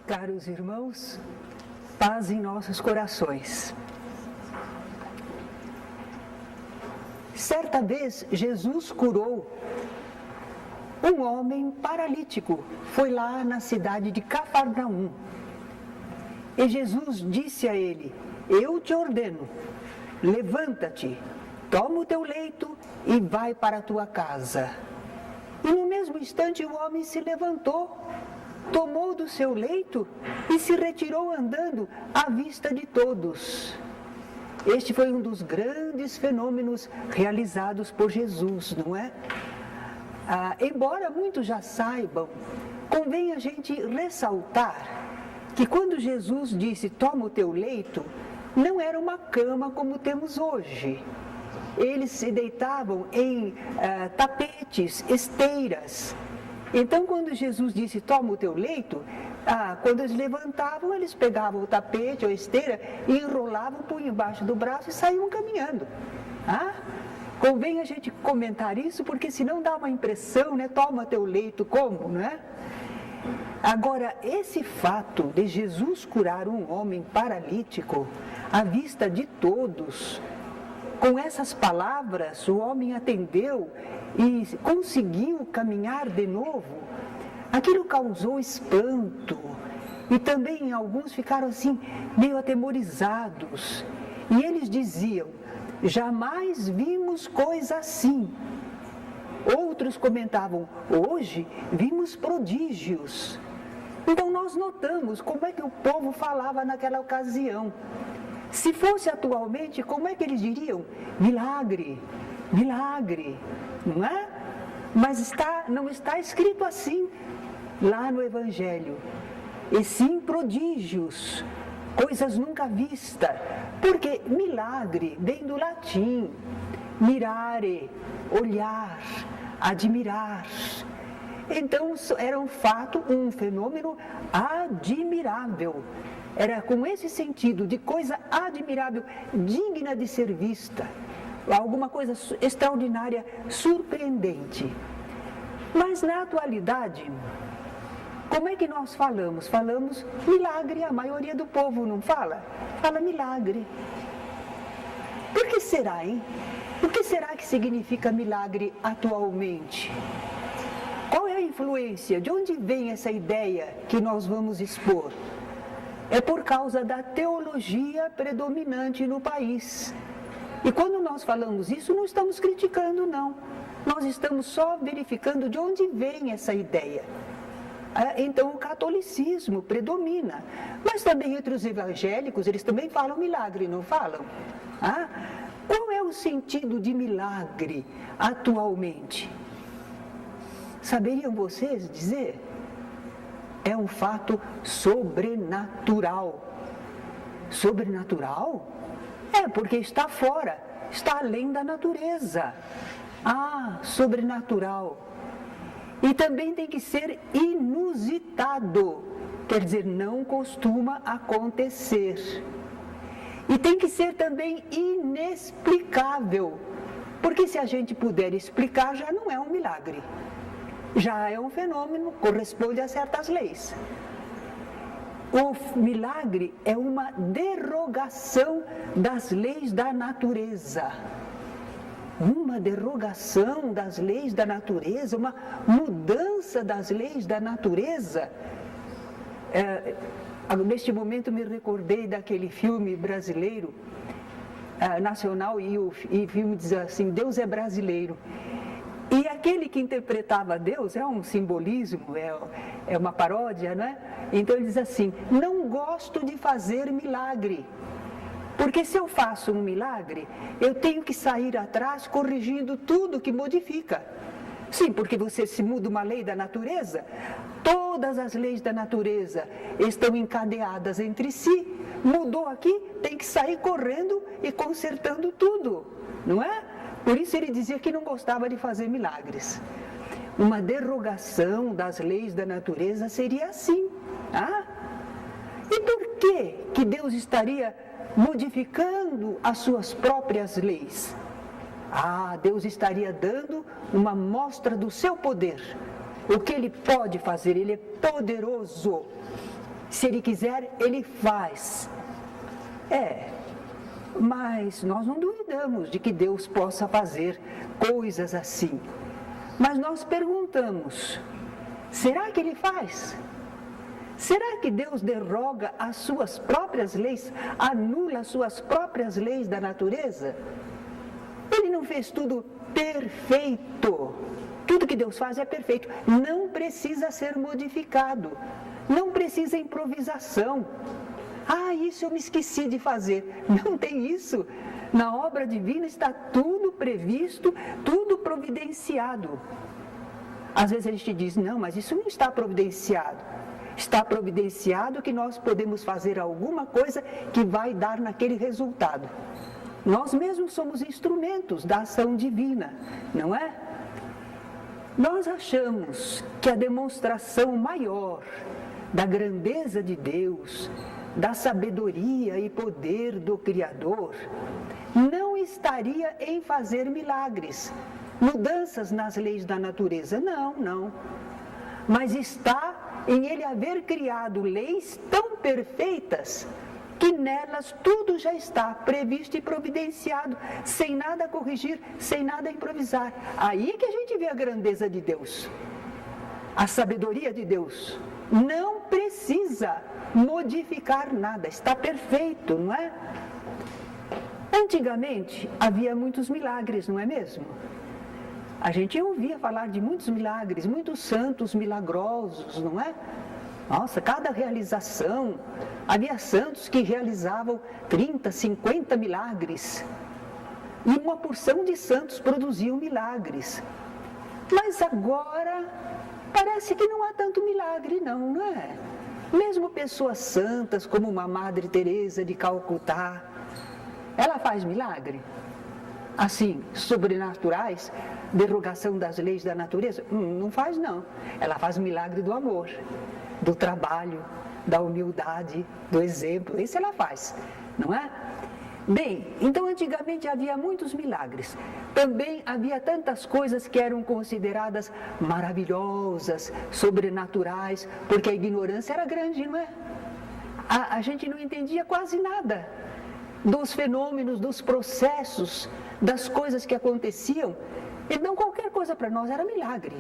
Caros irmãos, paz em nossos corações. Certa vez, Jesus curou um homem paralítico. Foi lá na cidade de Cafarnaum. E Jesus disse a ele: eu te ordeno, levanta-te, toma o teu leito e vai para a tua casa. E no mesmo instante o homem se levantou, tomou do seu leito e se retirou andando à vista de todos. Este foi um dos grandes fenômenos realizados por Jesus, não é? Embora muitos já saibam, convém a gente ressaltar que quando Jesus disse, toma o teu leito, não era uma cama como temos hoje. Eles se deitavam em tapetes, esteiras. Então, quando Jesus disse, toma o teu leito, quando eles levantavam, eles pegavam o tapete ou a esteira e enrolavam, punham embaixo do braço e saíam caminhando. Convém a gente comentar isso, porque senão dá uma impressão, né? Toma teu leito como, né? Agora, esse fato de Jesus curar um homem paralítico à vista de todos, com essas palavras, o homem atendeu e conseguiu caminhar de novo. Aquilo causou espanto e também alguns ficaram assim meio atemorizados. E eles diziam, jamais vimos coisa assim. Outros comentavam, hoje vimos prodígios. Então nós notamos como é que o povo falava naquela ocasião. Se fosse atualmente, como é que eles diriam? Milagre, milagre, não é? Mas não está escrito assim lá no Evangelho. E sim prodígios, coisas nunca vistas. Porque milagre vem do latim, mirare, olhar, admirar. Então era um fato, um fenômeno admirável. Era com esse sentido de coisa admirável, digna de ser vista, alguma coisa extraordinária, surpreendente. Mas na atualidade, como é que nós falamos? Falamos milagre, a maioria do povo não fala? Fala milagre. Por que será, hein? O que será que significa milagre atualmente? Qual é a influência? De onde vem essa ideia que nós vamos expor? É por causa da teologia predominante no país. E quando nós falamos isso, não estamos criticando, não. Nós estamos só verificando de onde vem essa ideia. Então, o catolicismo predomina. Mas também entre os evangélicos, eles também falam milagre, não falam? Qual é o sentido de milagre atualmente? Saberiam vocês dizer? É um fato sobrenatural. Sobrenatural? Porque está fora, está além da natureza. Sobrenatural. E também tem que ser inusitado, quer dizer, não costuma acontecer. E tem que ser também inexplicável, porque se a gente puder explicar, já não é um milagre. Já é um fenômeno, corresponde a certas leis. O milagre é uma derogação das leis da natureza. Uma derogação das leis da natureza, uma mudança das leis da natureza. Neste momento me recordei daquele filme brasileiro, nacional, e o filme diz assim, Deus é brasileiro. E aquele que interpretava Deus é um simbolismo, é uma paródia, não é? Então ele diz assim, não gosto de fazer milagre, porque se eu faço um milagre, eu tenho que sair atrás corrigindo tudo que modifica. Sim, porque você se muda uma lei da natureza, todas as leis da natureza estão encadeadas entre si, mudou aqui, tem que sair correndo e consertando tudo, não é? Por isso ele dizia que não gostava de fazer milagres. Uma derogação das leis da natureza seria assim. E por que Deus estaria modificando as suas próprias leis? Deus estaria dando uma mostra do seu poder. O que Ele pode fazer, Ele é poderoso. Se Ele quiser, Ele faz. Mas nós não duvidamos de que Deus possa fazer coisas assim. Mas nós perguntamos, será que Ele faz? Será que Deus derroga as suas próprias leis, anula as suas próprias leis da natureza? Ele não fez tudo perfeito. Tudo que Deus faz é perfeito. Não precisa ser modificado. Não precisa improvisação. Isso eu me esqueci de fazer. Não tem isso. Na obra divina está tudo previsto, tudo providenciado. Às vezes a gente diz, não, mas isso não está providenciado. Está providenciado que nós podemos fazer alguma coisa que vai dar naquele resultado. Nós mesmos somos instrumentos da ação divina, não é? Nós achamos que a demonstração maior da grandeza de Deus, da sabedoria e poder do Criador, não estaria em fazer milagres, mudanças nas leis da natureza. Não. Mas está em Ele haver criado leis tão perfeitas que nelas tudo já está previsto e providenciado, sem nada corrigir, sem nada improvisar. Aí que a gente vê a grandeza de Deus, a sabedoria de Deus. Não precisa modificar nada, está perfeito, não é? Antigamente havia muitos milagres, não é mesmo? A gente ouvia falar de muitos milagres, muitos santos milagrosos, não é? Nossa, cada realização, havia santos que realizavam 30, 50 milagres. E uma porção de santos produziam milagres. Mas agora, parece que não há tanto milagre não é? Mesmo pessoas santas, como uma Madre Teresa de Calcutá, ela faz milagre? Assim, sobrenaturais, derrogação das leis da natureza? Não faz não. Ela faz milagre do amor, do trabalho, da humildade, do exemplo. Isso ela faz, não é? Bem, então antigamente havia muitos milagres. Também havia tantas coisas que eram consideradas maravilhosas, sobrenaturais, porque a ignorância era grande, não é? A gente não entendia quase nada dos fenômenos, dos processos, das coisas que aconteciam. Então qualquer coisa para nós era milagre.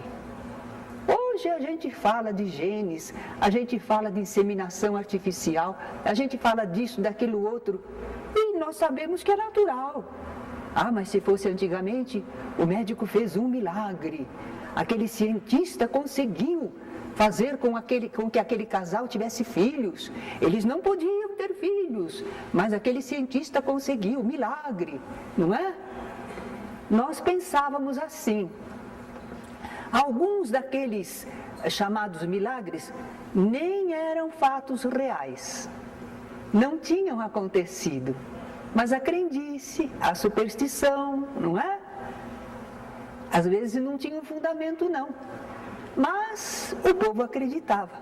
Hoje a gente fala de genes, a gente fala de inseminação artificial, a gente fala disso, daquilo outro, e nós sabemos que é natural. Mas se fosse antigamente, o médico fez um milagre, aquele cientista conseguiu fazer com que aquele casal tivesse filhos. Eles não podiam ter filhos, mas aquele cientista conseguiu, milagre, não é? Nós pensávamos assim. Alguns daqueles chamados milagres nem eram fatos reais, não tinham acontecido, mas a crendice, a superstição, não é? Às vezes não tinha um fundamento não, mas o povo acreditava.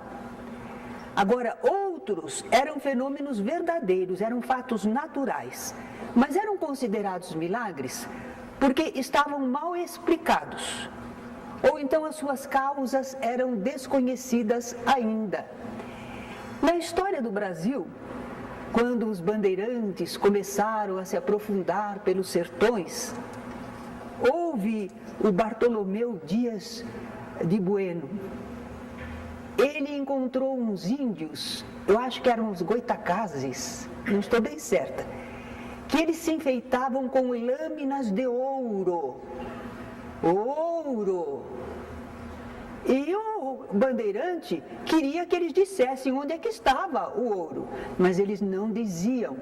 Agora, outros eram fenômenos verdadeiros, eram fatos naturais, mas eram considerados milagres porque estavam mal explicados. Ou então as suas causas eram desconhecidas ainda. Na história do Brasil, quando os bandeirantes começaram a se aprofundar pelos sertões, houve o Bartolomeu Dias de Bueno. Ele encontrou uns índios, eu acho que eram os goitacazes, não estou bem certa, que eles se enfeitavam com lâminas de ouro. E o bandeirante queria que eles dissessem onde é que estava o ouro, mas eles não diziam.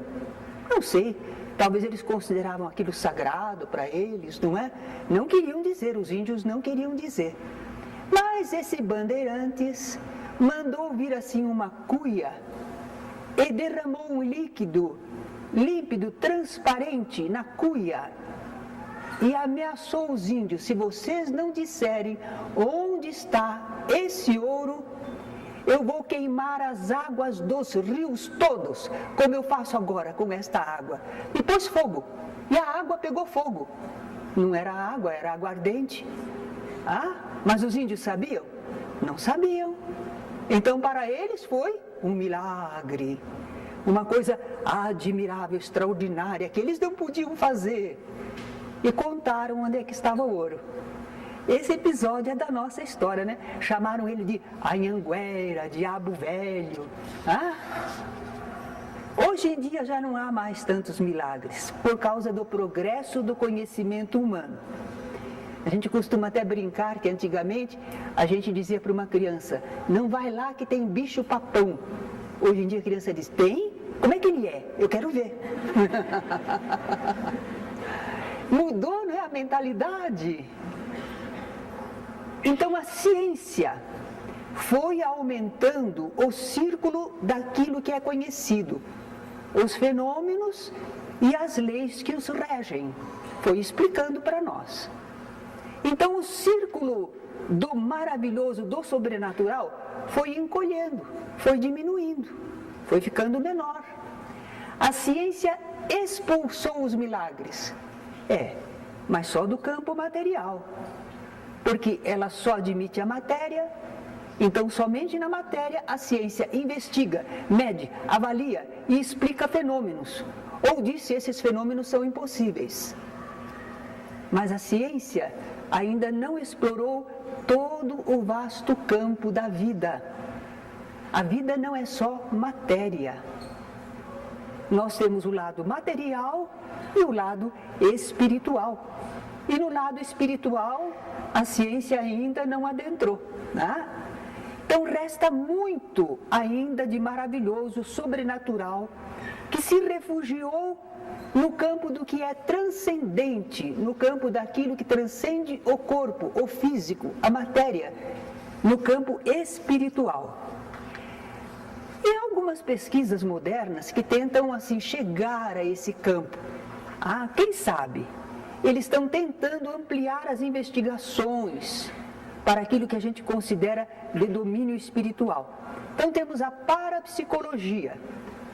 Não sei, talvez eles consideravam aquilo sagrado para eles, não é? Não queriam dizer, os índios não queriam dizer. Mas esse bandeirantes mandou vir assim uma cuia e derramou um líquido límpido, transparente na cuia. E ameaçou os índios, se vocês não disserem onde está esse ouro, eu vou queimar as águas dos rios todos, como eu faço agora com esta água. E pôs fogo, e a água pegou fogo. Não era água, era aguardente. Mas os índios sabiam? Não sabiam. Então para eles foi um milagre, uma coisa admirável, extraordinária, que eles não podiam fazer. E contaram onde é que estava o ouro. Esse episódio é da nossa história, né? Chamaram ele de Anhanguera, Diabo Velho. Hoje em dia já não há mais tantos milagres, por causa do progresso do conhecimento humano. A gente costuma até brincar que antigamente a gente dizia para uma criança: não vai lá que tem bicho papão. Hoje em dia a criança diz: tem? Como é que ele é? Eu quero ver. Mudou, né, a mentalidade. Então a ciência foi aumentando o círculo daquilo que é conhecido, os fenômenos e as leis que os regem. Foi explicando para nós. Então o círculo do maravilhoso, do sobrenatural, foi encolhendo, foi diminuindo, foi ficando menor. A ciência expulsou os milagres. Mas só do campo material. Porque ela só admite a matéria, então somente na matéria a ciência investiga, mede, avalia e explica fenômenos, ou diz se esses fenômenos são impossíveis. Mas a ciência ainda não explorou todo o vasto campo da vida. A vida não é só matéria. Nós temos o lado material e o lado espiritual. E no lado espiritual, a ciência ainda não adentrou, né? Então resta muito ainda de maravilhoso, sobrenatural, que se refugiou no campo do que é transcendente, no campo daquilo que transcende o corpo, o físico, a matéria, no campo espiritual. E há algumas pesquisas modernas que tentam assim chegar a esse campo. Quem sabe? Eles estão tentando ampliar as investigações para aquilo que a gente considera de domínio espiritual. Então temos a parapsicologia,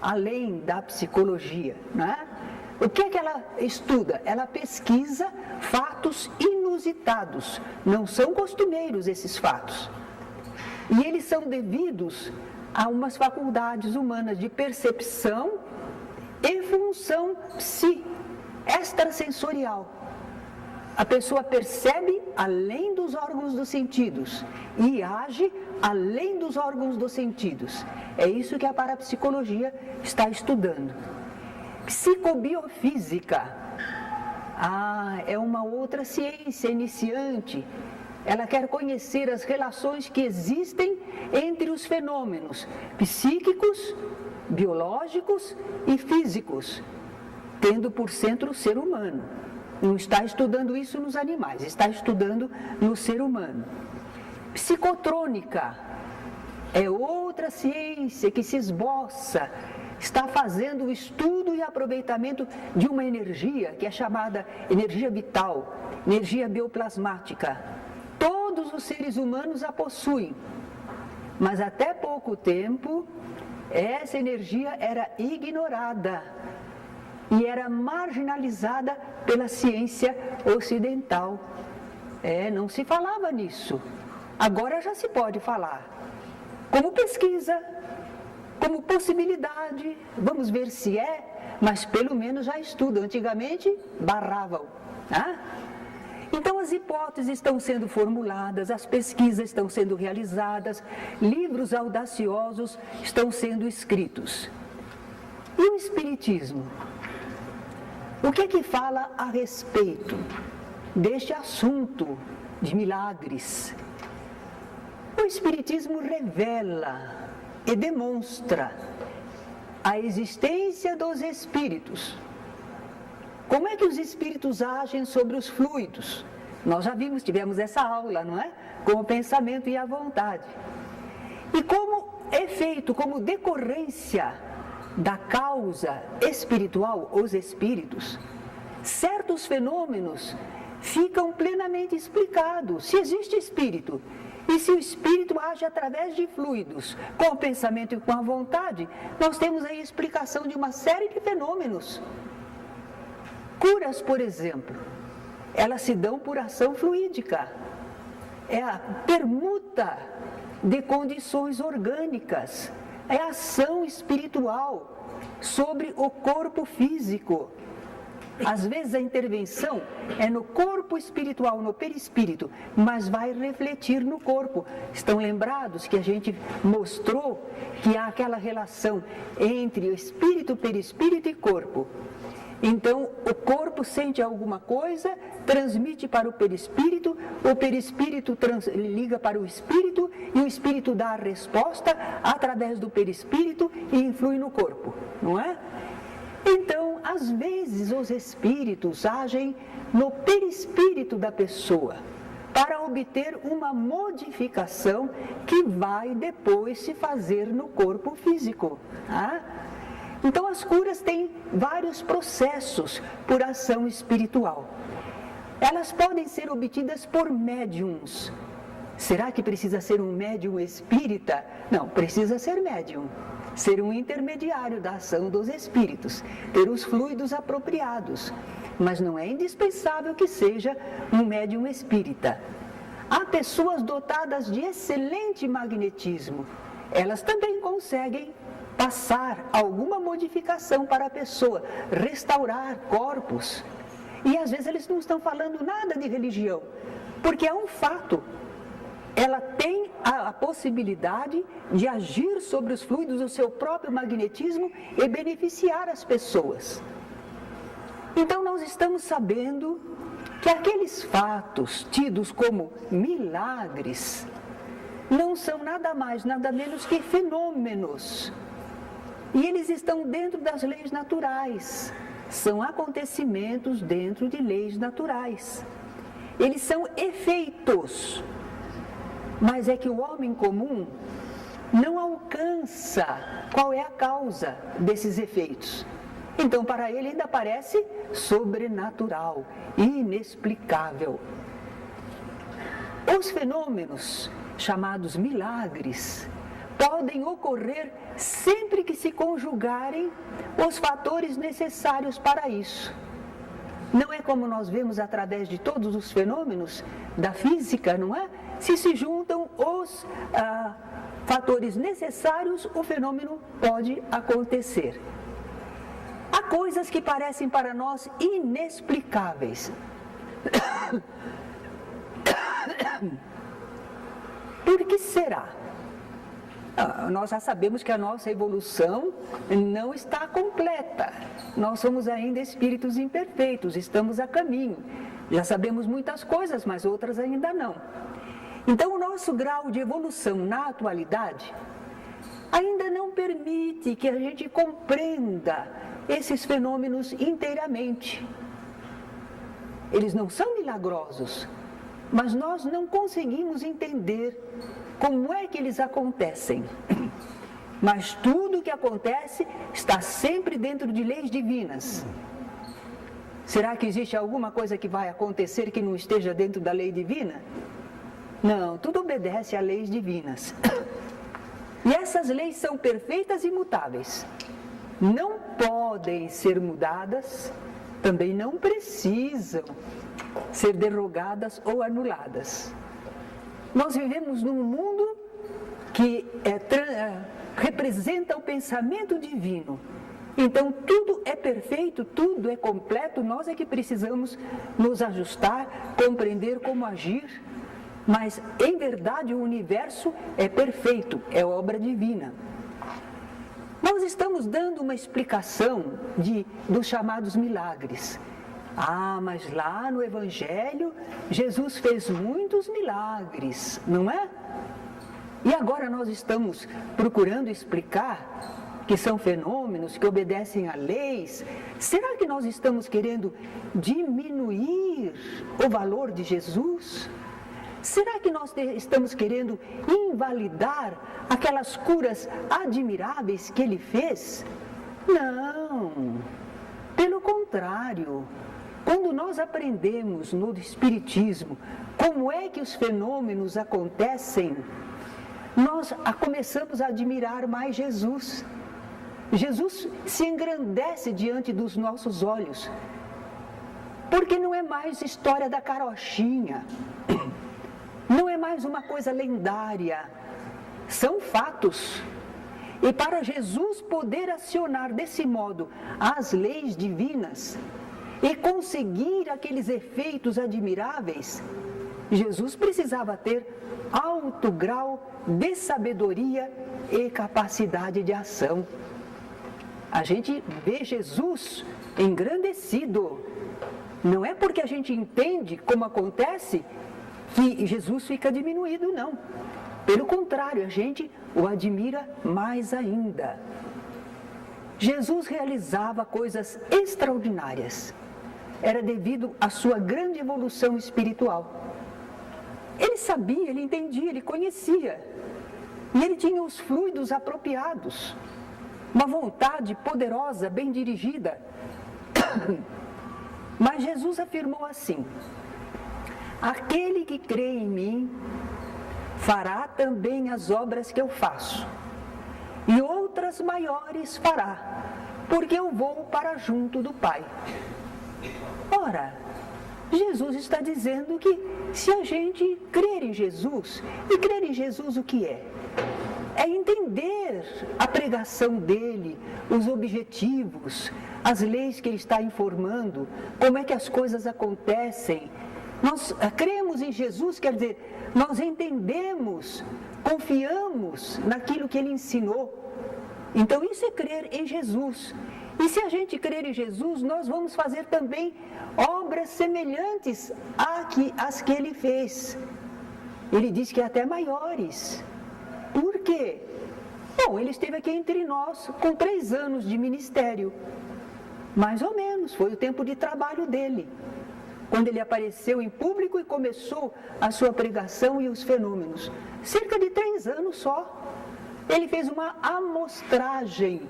além da psicologia, né? O que é que ela estuda? Ela pesquisa fatos inusitados, não são costumeiros esses fatos. E eles são devidos a umas faculdades humanas de percepção e função extrasensorial. A pessoa percebe além dos órgãos dos sentidos e age além dos órgãos dos sentidos. É isso que a parapsicologia está estudando. Psicobiofísica. É uma outra ciência iniciante. Ela quer conhecer as relações que existem entre os fenômenos psíquicos, biológicos e físicos, tendo por centro o ser humano. Não está estudando isso nos animais, está estudando no ser humano. Psicotrônica é outra ciência que se esboça, está fazendo o estudo e aproveitamento de uma energia que é chamada energia vital, energia bioplasmática. Todos os seres humanos a possuem, mas até pouco tempo essa energia era ignorada e era marginalizada pela ciência ocidental. Não se falava nisso. Agora já se pode falar. Como pesquisa, como possibilidade, vamos ver se mas pelo menos já estudam. Antigamente barravam. Então as hipóteses estão sendo formuladas, as pesquisas estão sendo realizadas, livros audaciosos estão sendo escritos. E o Espiritismo? O que é que fala a respeito deste assunto de milagres? O Espiritismo revela e demonstra a existência dos espíritos. Como é que os espíritos agem sobre os fluidos? Nós já tivemos essa aula, não é? Com o pensamento e a vontade. E como efeito, como decorrência da causa espiritual, os espíritos, certos fenômenos ficam plenamente explicados. Se existe espírito, e se o espírito age através de fluidos, com o pensamento e com a vontade, nós temos aí a explicação de uma série de fenômenos. Curas, por exemplo, elas se dão por ação fluídica. É a permuta de condições orgânicas. é ação espiritual sobre o corpo físico. Às vezes a intervenção é no corpo espiritual, no perispírito, mas vai refletir no corpo. Estão lembrados que a gente mostrou que há aquela relação entre o espírito, perispírito e corpo. Então, o corpo sente alguma coisa, transmite para o perispírito liga para o espírito e o espírito dá a resposta através do perispírito e influi no corpo, não é? Então, às vezes, os espíritos agem no perispírito da pessoa para obter uma modificação que vai depois se fazer no corpo físico. Tá? Então, as curas têm vários processos por ação espiritual. Elas podem ser obtidas por médiums. Será que precisa ser um médium espírita? Não, precisa ser médium. Ser um intermediário da ação dos espíritos, ter os fluidos apropriados, mas não é indispensável que seja um médium espírita. Há pessoas dotadas de excelente magnetismo, elas também conseguem passar alguma modificação para a pessoa, restaurar corpos, e às vezes eles não estão falando nada de religião, porque é um fato. Ela tem a possibilidade de agir sobre os fluidos do seu próprio magnetismo e beneficiar as pessoas. Então nós estamos sabendo que aqueles fatos tidos como milagres não são nada mais, nada menos que fenômenos. E eles estão dentro das leis naturais. São acontecimentos dentro de leis naturais. Eles são efeitos. Mas é que o homem comum não alcança qual é a causa desses efeitos. Então, para ele ainda parece sobrenatural, inexplicável. Os fenômenos, chamados milagres, podem ocorrer sempre que se conjugarem os fatores necessários para isso. Não é como nós vemos através de todos os fenômenos da física, não é? Se juntam os fatores necessários, o fenômeno pode acontecer. Há coisas que parecem para nós inexplicáveis. Por que será? Nós já sabemos que a nossa evolução não está completa. Nós somos ainda espíritos imperfeitos, estamos a caminho. Já sabemos muitas coisas, mas outras ainda não. Então, o nosso grau de evolução na atualidade ainda não permite que a gente compreenda esses fenômenos inteiramente. Eles não são milagrosos, mas nós não conseguimos entender como é que eles acontecem. Mas tudo o que acontece está sempre dentro de leis divinas. Será que existe alguma coisa que vai acontecer que não esteja dentro da lei divina? Não, tudo obedece a leis divinas. E essas leis são perfeitas e imutáveis. Não podem ser mudadas, também não precisam ser derrogadas ou anuladas. Nós vivemos num mundo que representa o pensamento divino. Então, tudo é perfeito, tudo é completo, nós é que precisamos nos ajustar, compreender como agir. Mas, em verdade, o universo é perfeito, é obra divina. Nós estamos dando uma explicação dos chamados milagres. Mas lá no Evangelho, Jesus fez muitos milagres, não é? E agora nós estamos procurando explicar que são fenômenos que obedecem a leis. Será que nós estamos querendo diminuir o valor de Jesus? Será que nós estamos querendo invalidar aquelas curas admiráveis que ele fez? Não, pelo contrário. Quando nós aprendemos no Espiritismo como é que os fenômenos acontecem, nós começamos a admirar mais Jesus. Jesus se engrandece diante dos nossos olhos, porque não é mais história da carochinha, não é mais uma coisa lendária, são fatos. E para Jesus poder acionar desse modo as leis divinas e conseguir aqueles efeitos admiráveis, Jesus precisava ter alto grau de sabedoria e capacidade de ação. A gente vê Jesus engrandecido. Não é porque a gente entende como acontece que Jesus fica diminuído, não. Pelo contrário, a gente o admira mais ainda. Jesus realizava coisas extraordinárias. Era devido à sua grande evolução espiritual. Ele sabia, ele entendia, ele conhecia. E ele tinha os fluidos apropriados. Uma vontade poderosa, bem dirigida. Mas Jesus afirmou assim: aquele que crê em mim fará também as obras que eu faço, e outras maiores fará, porque eu vou para junto do Pai. Ora, Jesus está dizendo que se a gente crer em Jesus, e crer em Jesus o que é? É entender a pregação dele, os objetivos, as leis que ele está informando, como é que as coisas acontecem. Nós cremos em Jesus, quer dizer, nós entendemos, confiamos naquilo que ele ensinou. Então isso é crer em Jesus. E se a gente crer em Jesus, nós vamos fazer também obras semelhantes às que ele fez. Ele diz que até maiores. Por quê? Bom, ele esteve aqui entre nós com 3 anos de ministério. Mais ou menos, foi o tempo de trabalho dele. Quando ele apareceu em público e começou a sua pregação e os fenômenos. Cerca de 3 anos só. Ele fez uma amostragem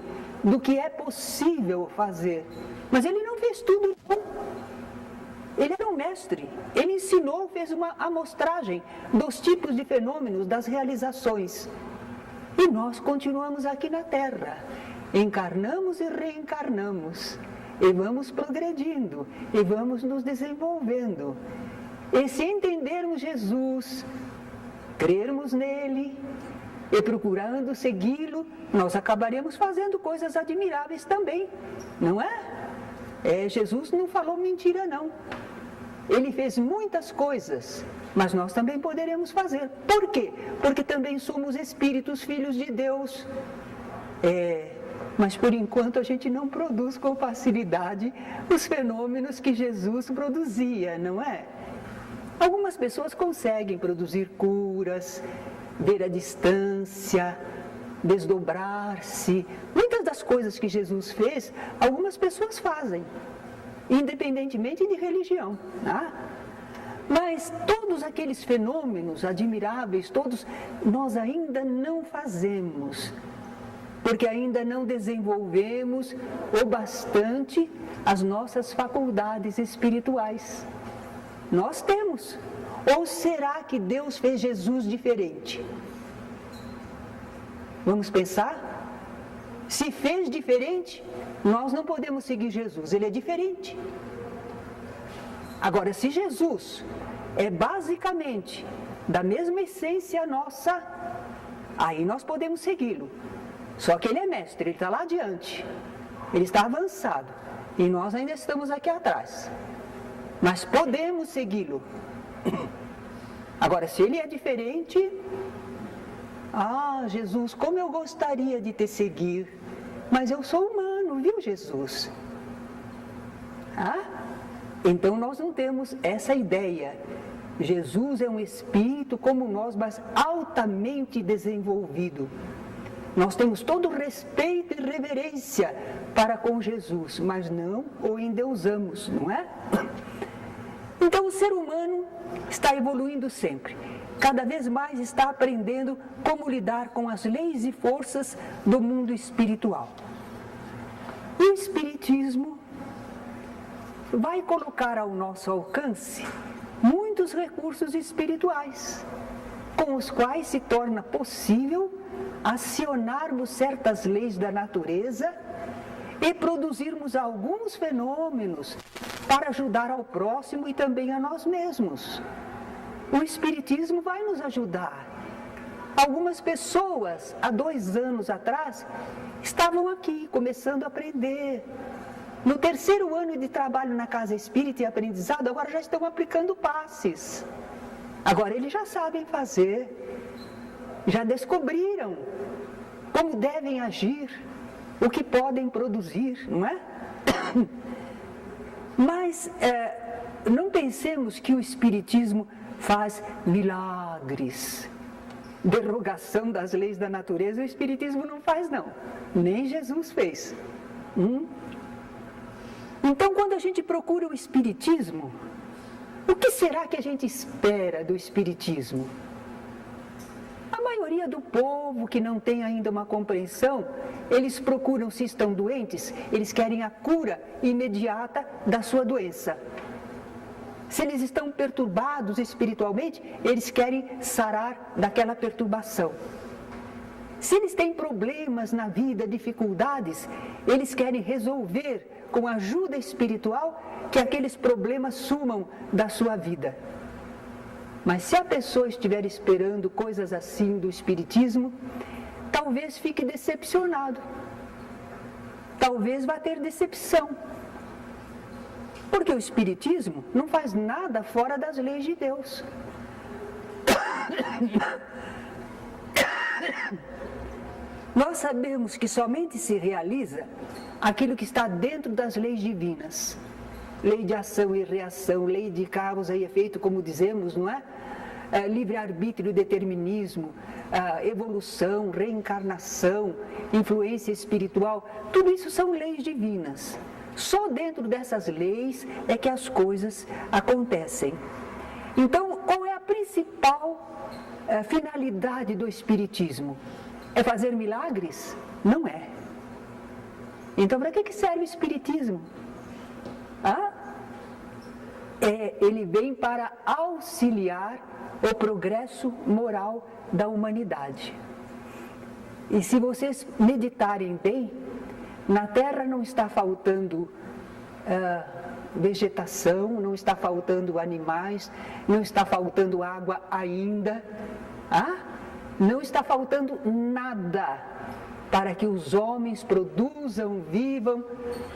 do que é possível fazer. Mas ele não fez tudo, não. Ele era um mestre. Ele ensinou, fez uma amostragem dos tipos de fenômenos, das realizações. E nós continuamos aqui na Terra. Encarnamos e reencarnamos. E vamos progredindo. E vamos nos desenvolvendo. E se entendermos Jesus, crermos nele e procurando segui-lo, nós acabaremos fazendo coisas admiráveis também. Não é? Jesus não falou mentira, não. Ele fez muitas coisas, mas nós também poderemos fazer. Por quê? Porque também somos espíritos, filhos de Deus. Mas por enquanto a gente não produz com facilidade os fenômenos que Jesus produzia, não é? Algumas pessoas conseguem produzir curas, ver a distância, desdobrar-se. Muitas das coisas que Jesus fez, algumas pessoas fazem, independentemente de religião. Tá? Mas todos aqueles fenômenos admiráveis, todos, nós ainda não fazemos, porque ainda não desenvolvemos o bastante as nossas faculdades espirituais. Nós temos. Ou será que Deus fez Jesus diferente? Vamos pensar? Se fez diferente, nós não podemos seguir Jesus, ele é diferente. Agora, se Jesus é basicamente da mesma essência nossa, aí nós podemos segui-lo. Só que ele é mestre, ele está lá adiante, ele está avançado, e nós ainda estamos aqui atrás. Mas podemos segui-lo. Agora, se ele é diferente, Jesus, como eu gostaria de te seguir, mas eu sou humano, viu, Jesus? Então nós não temos essa ideia. Jesus é um espírito como nós, mas altamente desenvolvido. Nós temos todo respeito e reverência para com Jesus, mas não o endeusamos, não é? Então o ser humano está evoluindo sempre. Cada vez mais está aprendendo como lidar com as leis e forças do mundo espiritual. E o Espiritismo vai colocar ao nosso alcance muitos recursos espirituais, com os quais se torna possível acionarmos certas leis da natureza e produzirmos alguns fenômenos para ajudar ao próximo e também a nós mesmos. O Espiritismo vai nos ajudar. algumas pessoas, há 2 anos atrás, estavam aqui, começando a aprender. No 3º ano de trabalho na Casa Espírita e Aprendizado, agora já estão aplicando passes. Agora eles já sabem fazer, já descobriram como devem agir, o que podem produzir, não é? Mas não pensemos que o Espiritismo faz milagres, derogação das leis da natureza. O Espiritismo não faz, não. Nem Jesus fez. Então, quando a gente procura o Espiritismo, o que será que a gente espera do Espiritismo? A maioria do povo que não tem ainda uma compreensão, eles procuram, se estão doentes, eles querem a cura imediata da sua doença. Se eles estão perturbados espiritualmente, eles querem sarar daquela perturbação. Se eles têm problemas na vida, dificuldades, eles querem resolver com ajuda espiritual que aqueles problemas sumam da sua vida. Mas se a pessoa estiver esperando coisas assim do Espiritismo, talvez fique decepcionado. Talvez vá ter decepção. Porque o Espiritismo não faz nada fora das leis de Deus. Nós sabemos que somente se realiza aquilo que está dentro das leis divinas. Lei de ação e reação, lei de causa e efeito, como dizemos, não é? Livre-arbítrio, determinismo, evolução, reencarnação, influência espiritual, tudo isso são leis divinas. Só dentro dessas leis é que as coisas acontecem. Então, qual é a principal finalidade do Espiritismo? É fazer milagres? Não é. Então, para que serve o Espiritismo? Ele vem para auxiliar o progresso moral da humanidade. E se vocês meditarem bem, na Terra não está faltando vegetação, não está faltando animais, não está faltando água ainda, não está faltando nada para que os homens produzam, vivam,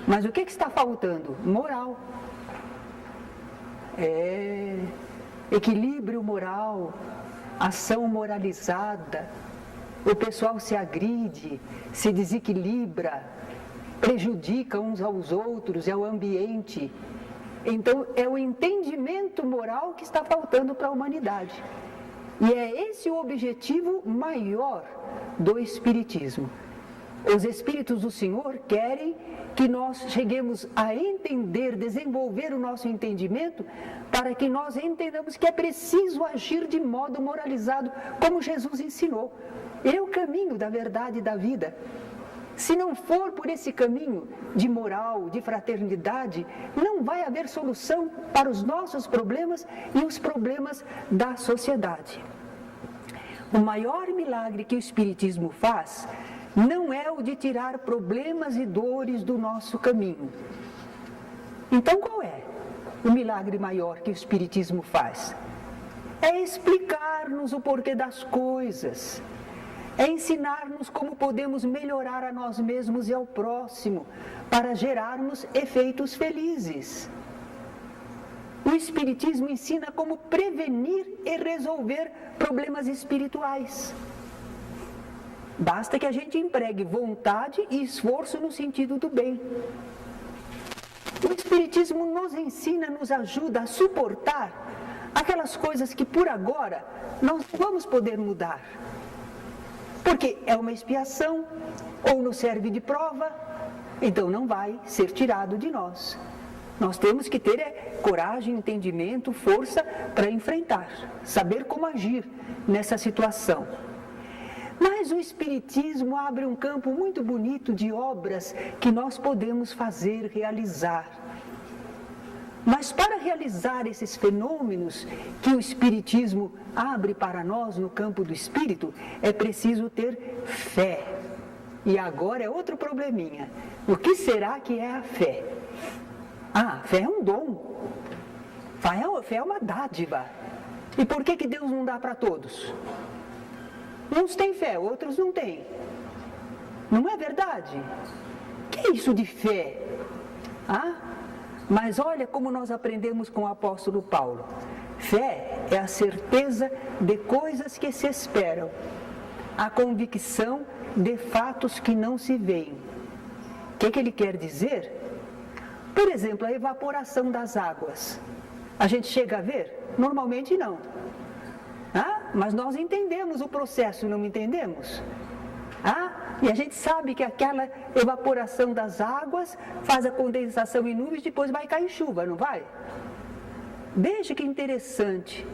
mas o que está faltando? Moral. Equilíbrio moral, ação moralizada, o pessoal se agride, se desequilibra, prejudica uns aos outros, é o ambiente. Então, é o entendimento moral que está faltando para a humanidade. E é esse o objetivo maior do Espiritismo. Os Espíritos do Senhor querem que nós cheguemos a entender, desenvolver o nosso entendimento, para que nós entendamos que é preciso agir de modo moralizado, como Jesus ensinou. Ele é o caminho da verdade e da vida. Se não for por esse caminho de moral, de fraternidade, não vai haver solução para os nossos problemas e os problemas da sociedade. O maior milagre que o Espiritismo faz não é o de tirar problemas e dores do nosso caminho. Então, qual é o milagre maior que o Espiritismo faz? É explicar-nos o porquê das coisas, é ensinar-nos como podemos melhorar a nós mesmos e ao próximo, para gerarmos efeitos felizes. O Espiritismo ensina como prevenir e resolver problemas espirituais. Basta que a gente empregue vontade e esforço no sentido do bem. O Espiritismo nos ensina, nos ajuda a suportar aquelas coisas que por agora nós não vamos poder mudar. Porque é uma expiação, ou nos serve de prova, então não vai ser tirado de nós. Nós temos que ter coragem, entendimento, força para enfrentar, saber como agir nessa situação. Mas o Espiritismo abre um campo muito bonito de obras que nós podemos fazer, realizar. Mas para realizar esses fenômenos que o Espiritismo abre para nós no campo do espírito, é preciso ter fé. E agora é outro probleminha. O que será que é a fé? A fé é um dom. Fé é uma dádiva. E por que Deus não dá para todos? Uns têm fé, outros não têm. Não é verdade? Que é isso de fé? Mas olha como nós aprendemos com o apóstolo Paulo. Fé é a certeza de coisas que se esperam, a convicção de fatos que não se veem. O que ele quer dizer? Por exemplo, a evaporação das águas. A gente chega a ver? Normalmente não. Mas nós entendemos o processo, não entendemos? E a gente sabe que aquela evaporação das águas faz a condensação em nuvens e depois vai cair chuva, não vai? Veja que interessante.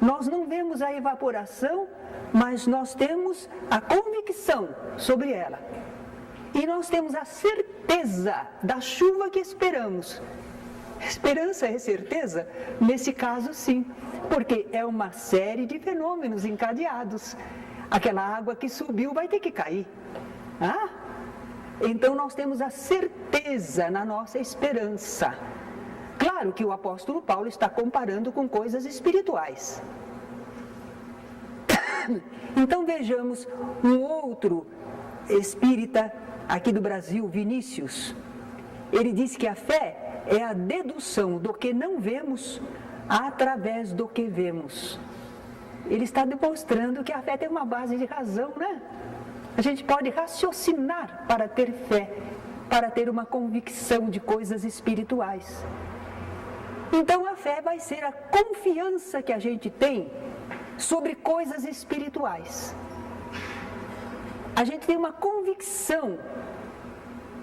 Nós não vemos a evaporação, mas nós temos a convicção sobre ela. E nós temos a certeza da chuva que esperamos. Esperança é certeza? Nesse caso, sim, porque é uma série de fenômenos encadeados. Aquela água que subiu vai ter que cair. Então nós temos a certeza na nossa esperança. Claro que o apóstolo Paulo está comparando com coisas espirituais. Então vejamos um outro espírita aqui do Brasil, Vinícius. Ele diz que a fé é a dedução do que não vemos através do que vemos. Ele está demonstrando que a fé tem uma base de razão, né? A gente pode raciocinar para ter fé, para ter uma convicção de coisas espirituais. Então a fé vai ser a confiança que a gente tem sobre coisas espirituais. A gente tem uma convicção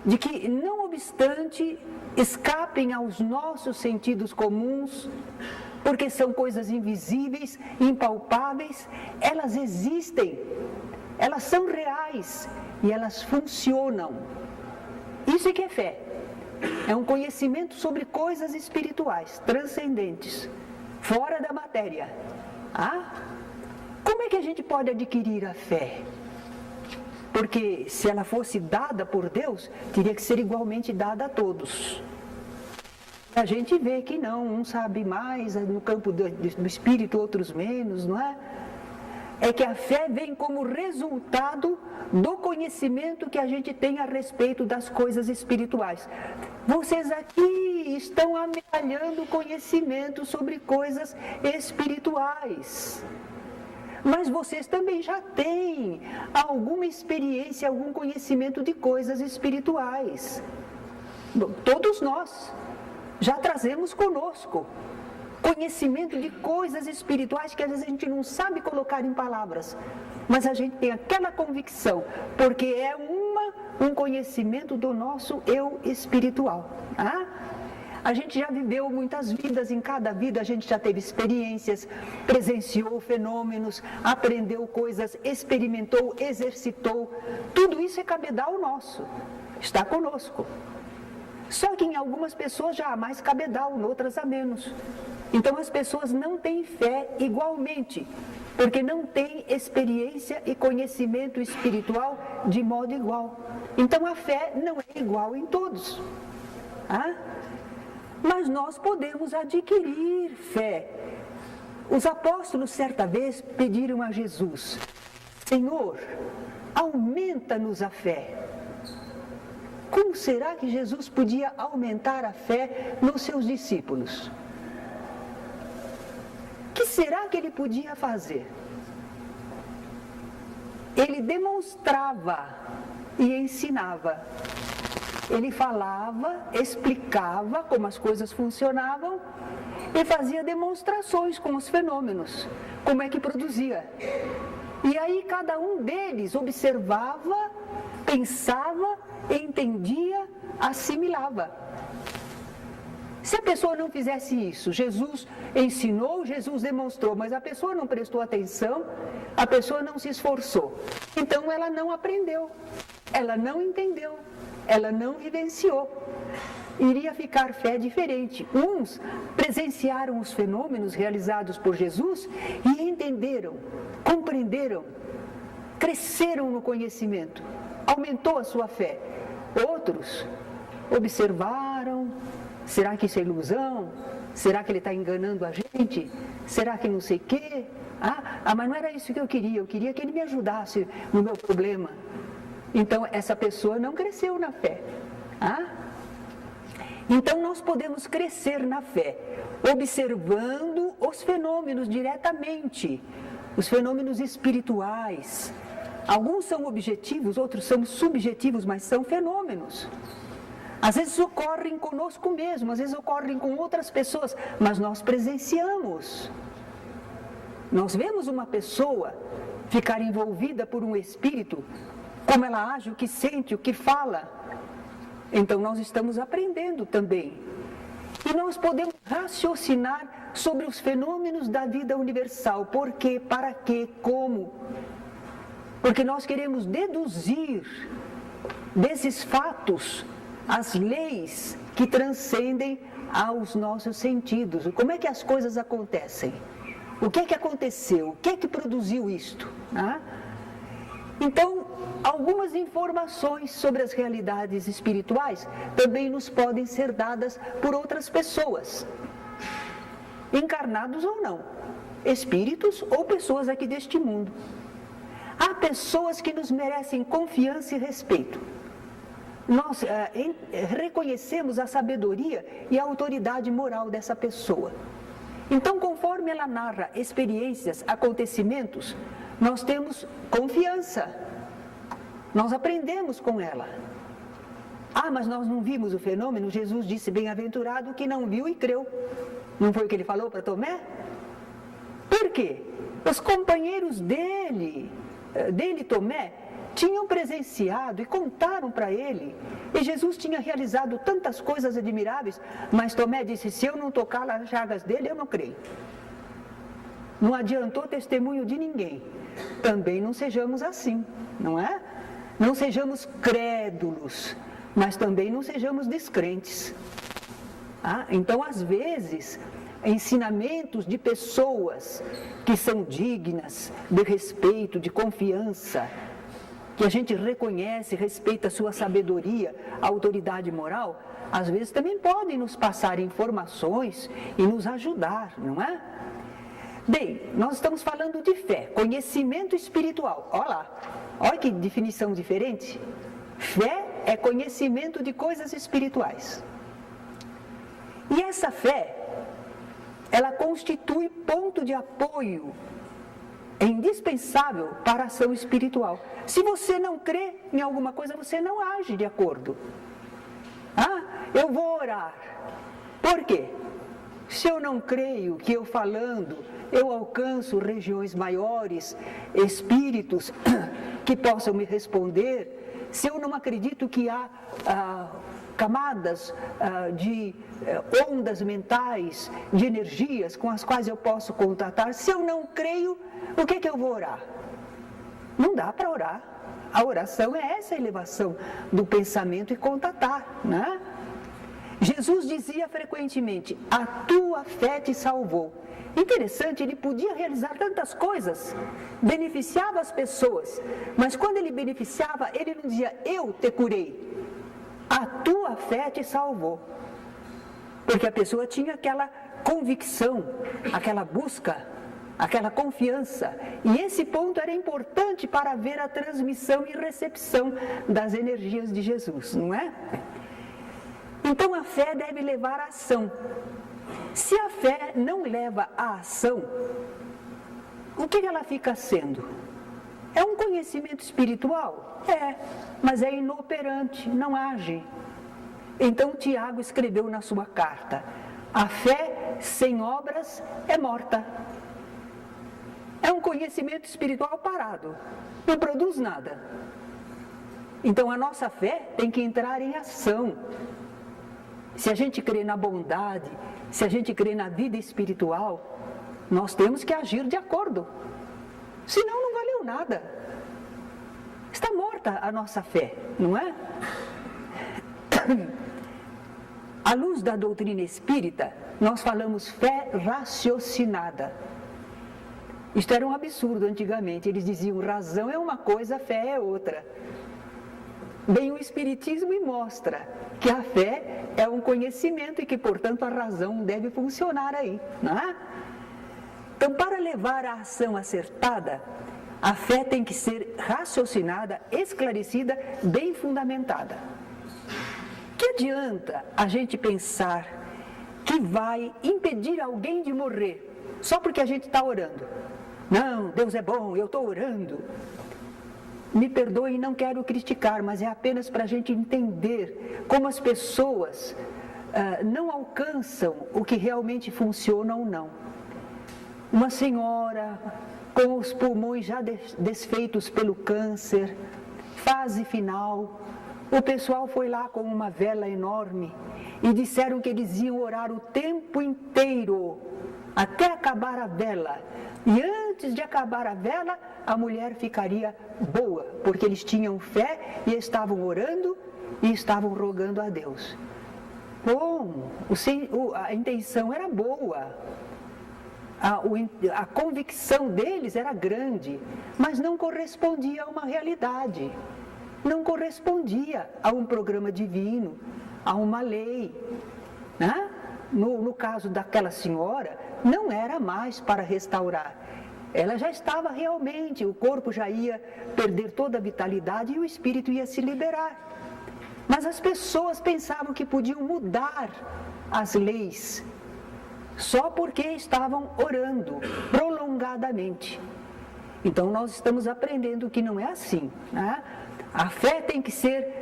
de que, não obstante escapem aos nossos sentidos comuns, porque são coisas invisíveis, impalpáveis, elas existem, elas são reais e elas funcionam. Isso é que é fé. É um conhecimento sobre coisas espirituais, transcendentes, fora da matéria. Como é que a gente pode adquirir a fé? Porque se ela fosse dada por Deus, teria que ser igualmente dada a todos. A gente vê que não, um sabe mais no campo do espírito, outros menos, não é? É que a fé vem como resultado do conhecimento que a gente tem a respeito das coisas espirituais. Vocês aqui estão amealhando conhecimento sobre coisas espirituais. Mas vocês também já têm alguma experiência, algum conhecimento de coisas espirituais. Todos nós já trazemos conosco conhecimento de coisas espirituais que às vezes a gente não sabe colocar em palavras, mas a gente tem aquela convicção, porque é um conhecimento do nosso eu espiritual. A gente já viveu muitas vidas, em cada vida a gente já teve experiências, presenciou fenômenos, aprendeu coisas, experimentou, exercitou. Tudo isso é cabedal nosso, está conosco. Só que em algumas pessoas já há mais cabedal, em outras há menos. Então as pessoas não têm fé igualmente, porque não têm experiência e conhecimento espiritual de modo igual. Então a fé não é igual em todos. Mas nós podemos adquirir fé. Os apóstolos certa vez pediram a Jesus: Senhor, aumenta-nos a fé. Como será que Jesus podia aumentar a fé nos seus discípulos? O que será que ele podia fazer? Ele demonstrava e ensinava. Ele falava, explicava como as coisas funcionavam e fazia demonstrações com os fenômenos, como é que produzia. E aí cada um deles observava, pensava, entendia, assimilava. Se a pessoa não fizesse isso, Jesus ensinou, Jesus demonstrou, mas a pessoa não prestou atenção, a pessoa não se esforçou. Então ela não aprendeu, ela não entendeu, ela não vivenciou. Iria ficar fé diferente. Uns presenciaram os fenômenos realizados por Jesus e entenderam, compreenderam, cresceram no conhecimento, aumentou a sua fé. Outros observaram, será que isso é ilusão? Será que ele está enganando a gente? será que não sei o quê? Mas não era isso que eu queria que ele me ajudasse no meu problema. Então, essa pessoa não cresceu na fé. Então, nós podemos crescer na fé, observando os fenômenos diretamente, os fenômenos espirituais. Alguns são objetivos, outros são subjetivos, mas são fenômenos. Às vezes ocorrem conosco mesmo, às vezes ocorrem com outras pessoas, mas nós presenciamos. Nós vemos uma pessoa ficar envolvida por um espírito, como ela age, o que sente, o que fala. Então nós estamos aprendendo também. E nós podemos raciocinar sobre os fenômenos da vida universal. Por quê? Para quê? Como? Porque nós queremos deduzir desses fatos as leis que transcendem aos nossos sentidos. Como é que as coisas acontecem? O que é que aconteceu? O que é que produziu isto? Então, algumas informações sobre as realidades espirituais também nos podem ser dadas por outras pessoas, encarnados ou não, espíritos ou pessoas aqui deste mundo. Há pessoas que nos merecem confiança e respeito. Nós reconhecemos a sabedoria e a autoridade moral dessa pessoa. Então, conforme ela narra experiências, acontecimentos, nós temos confiança. Nós aprendemos com ela. Mas nós não vimos o fenômeno? Jesus disse, bem-aventurado que não viu e creu. Não foi o que ele falou para Tomé? Por quê? Os companheiros dele, Tomé, tinham presenciado e contaram para ele. E Jesus tinha realizado tantas coisas admiráveis, mas Tomé disse, se eu não tocar nas chagas dele, eu não creio. Não adiantou testemunho de ninguém. Também não sejamos assim, não é? Não sejamos crédulos, mas também não sejamos descrentes. Então, às vezes, ensinamentos de pessoas que são dignas de respeito, de confiança, que a gente reconhece, respeita a sua sabedoria, a autoridade moral, às vezes também podem nos passar informações e nos ajudar, não é? Bem, nós estamos falando de fé, conhecimento espiritual. Olha lá, olha que definição diferente. Fé é conhecimento de coisas espirituais. E essa fé, ela constitui ponto de apoio indispensável para a ação espiritual. Se você não crê em alguma coisa, você não age de acordo. Eu vou orar. Por quê? Se eu não creio que eu falando, eu alcanço regiões maiores, espíritos que possam me responder, se eu não acredito que há camadas de ondas mentais, de energias com as quais eu posso contatar, se eu não creio, o que é que eu vou orar? Não dá para orar. A oração é essa elevação do pensamento e contatar, né? Jesus dizia frequentemente, a tua fé te salvou. Interessante, ele podia realizar tantas coisas, beneficiava as pessoas, mas quando ele beneficiava, ele não dizia, eu te curei, a tua fé te salvou. Porque a pessoa tinha aquela convicção, aquela busca, aquela confiança, e esse ponto era importante para ver a transmissão e recepção das energias de Jesus, não é? Então a fé deve levar à ação. Se a fé não leva à ação, o que ela fica sendo? É um conhecimento espiritual? Mas é inoperante, não age. Então Tiago escreveu na sua carta, a fé sem obras é morta. É um conhecimento espiritual parado, não produz nada. Então a nossa fé tem que entrar em ação. Se a gente crê na bondade, se a gente crê na vida espiritual, nós temos que agir de acordo. Senão não valeu nada. Está morta a nossa fé, não é? À luz da doutrina espírita, nós falamos fé raciocinada. Isto era um absurdo antigamente. Eles diziam, razão é uma coisa, fé é outra. Bem, o Espiritismo mostra que a fé é um conhecimento e que, portanto, a razão deve funcionar aí, não é? Então, para levar a ação acertada, a fé tem que ser raciocinada, esclarecida, bem fundamentada. Que adianta a gente pensar que vai impedir alguém de morrer só porque a gente está orando? Não, Deus é bom, eu estou orando. Me perdoe, não quero criticar, mas é apenas para a gente entender como as pessoas não alcançam o que realmente funciona ou não. Uma senhora com os pulmões já desfeitos pelo câncer, fase final, o pessoal foi lá com uma vela enorme e disseram que eles iam orar o tempo inteiro, até acabar a vela. E antes de acabar a vela, a mulher ficaria boa, porque eles tinham fé e estavam orando e estavam rogando a Deus. Bom, a intenção era boa, a convicção deles era grande, mas não correspondia a uma realidade, não correspondia a um programa divino, a uma lei, né? No caso daquela senhora, não era mais para restaurar. Ela já estava realmente, o corpo já ia perder toda a vitalidade e o espírito ia se liberar. Mas as pessoas pensavam que podiam mudar as leis só porque estavam orando prolongadamente. Então nós estamos aprendendo que não é assim, né? A fé tem que ser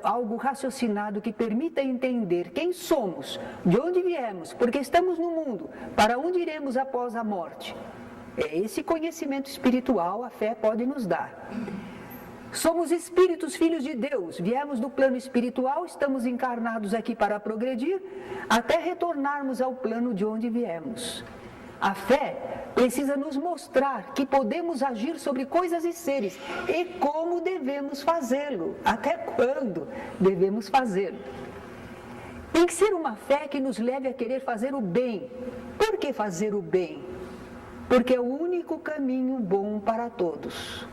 algo raciocinado que permita entender quem somos, de onde viemos, porque estamos no mundo, para onde iremos após a morte. É esse conhecimento espiritual a fé pode nos dar. Somos espíritos, filhos de Deus, viemos do plano espiritual, estamos encarnados aqui para progredir, até retornarmos ao plano de onde viemos. A fé precisa nos mostrar que podemos agir sobre coisas e seres e como devemos fazê-lo, até quando devemos fazê-lo. Tem que ser uma fé que nos leve a querer fazer o bem. Por que fazer o bem? Porque é o único caminho bom para todos.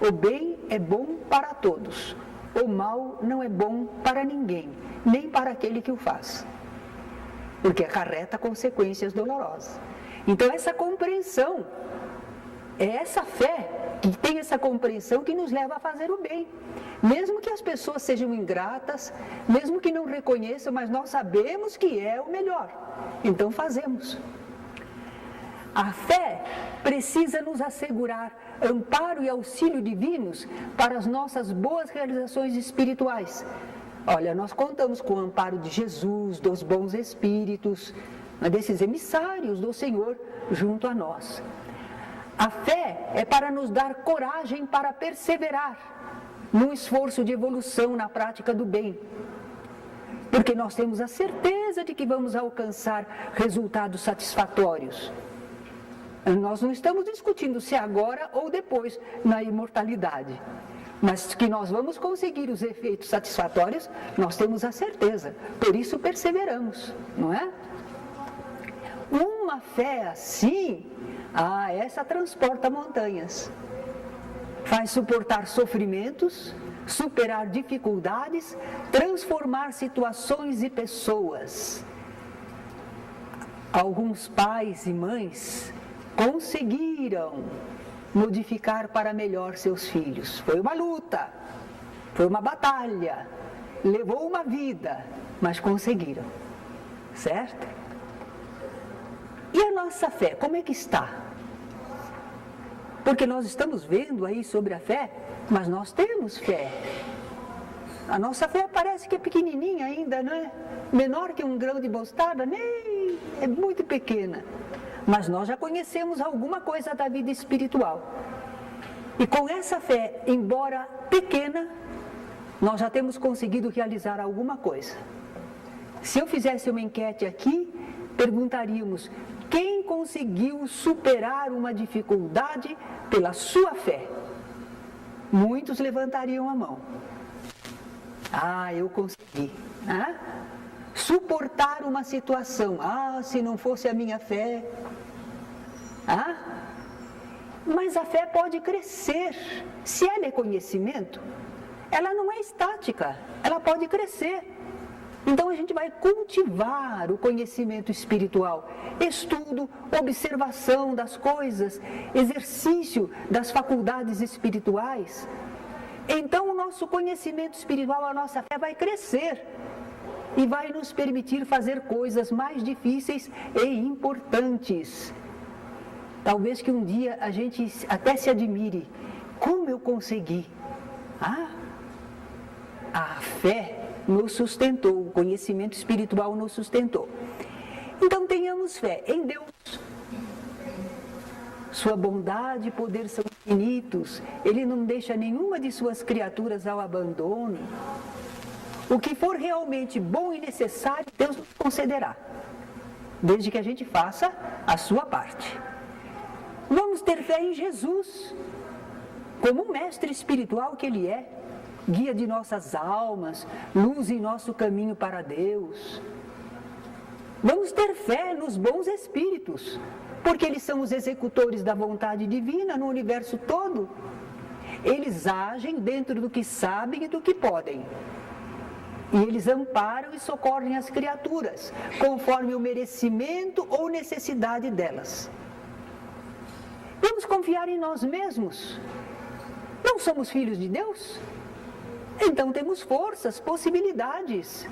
O bem é bom para todos. O mal não é bom para ninguém, nem para aquele que o faz, porque acarreta consequências dolorosas. Então essa compreensão, é essa fé que tem essa compreensão que nos leva a fazer o bem. Mesmo que as pessoas sejam ingratas, mesmo que não reconheçam, mas nós sabemos que é o melhor, então fazemos. A fé precisa nos assegurar amparo e auxílio divinos para as nossas boas realizações espirituais. Olha, nós contamos com o amparo de Jesus, dos bons espíritos, desses emissários do Senhor junto a nós. A fé é para nos dar coragem para perseverar no esforço de evolução na prática do bem, porque nós temos a certeza de que vamos alcançar resultados satisfatórios. Nós não estamos discutindo se agora ou depois na imortalidade, mas que nós vamos conseguir os efeitos satisfatórios, nós temos a certeza, por isso perseveramos, não é? Uma fé assim, essa transporta montanhas, faz suportar sofrimentos, superar dificuldades, transformar situações e pessoas. Alguns pais e mães conseguiram modificar para melhor seus filhos. Foi uma luta, foi uma batalha, levou uma vida, mas conseguiram, certo? E a nossa fé, como é que está? Porque nós estamos vendo aí sobre a fé, mas nós temos fé. A nossa fé parece que é pequenininha ainda, não é? Menor que um grão de mostarda, nem é muito pequena. Mas nós já conhecemos alguma coisa da vida espiritual. E com essa fé, embora pequena, nós já temos conseguido realizar alguma coisa. Se eu fizesse uma enquete aqui, perguntaríamos: quem conseguiu superar uma dificuldade pela sua fé? Muitos levantariam a mão. Eu consegui. Suportar uma situação. Se não fosse a minha fé. Mas a fé pode crescer. Se ela é conhecimento, ela não é estática, ela pode crescer. Então a gente vai cultivar o conhecimento espiritual, estudo, observação das coisas, exercício das faculdades espirituais. Então o nosso conhecimento espiritual, a nossa fé vai crescer e vai nos permitir fazer coisas mais difíceis e importantes. Talvez que um dia a gente até se admire, como eu consegui? A fé nos sustentou, o conhecimento espiritual nos sustentou. Então tenhamos fé em Deus. Sua bondade e poder são infinitos. Ele não deixa nenhuma de suas criaturas ao abandono. O que for realmente bom e necessário, Deus nos concederá, desde que a gente faça a sua parte. Vamos ter fé em Jesus, como um mestre espiritual que Ele é, guia de nossas almas, luz em nosso caminho para Deus. Vamos ter fé nos bons espíritos, porque eles são os executores da vontade divina no universo todo. Eles agem dentro do que sabem e do que podem. E eles amparam e socorrem as criaturas, conforme o merecimento ou necessidade delas. Vamos confiar em nós mesmos. Não somos filhos de Deus? Então temos forças, possibilidades.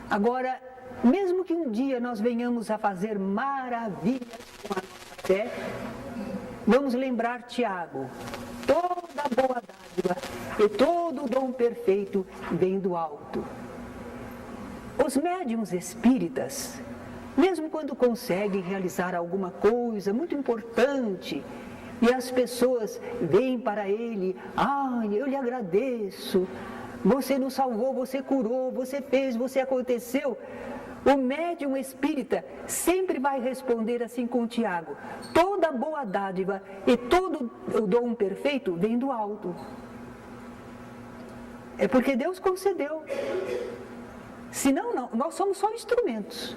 Agora, mesmo que um dia nós venhamos a fazer maravilhas com a nossa fé, vamos lembrar Tiago: toda boa dádiva e todo dom perfeito vem do alto. Os médiuns espíritas, mesmo quando conseguem realizar alguma coisa muito importante, e as pessoas vêm para ele: eu lhe agradeço, você nos salvou, você curou, você fez, você aconteceu. O médium espírita sempre vai responder assim com Tiago: toda boa dádiva e todo o dom perfeito vem do alto. É porque Deus concedeu. Senão, não, nós somos só instrumentos.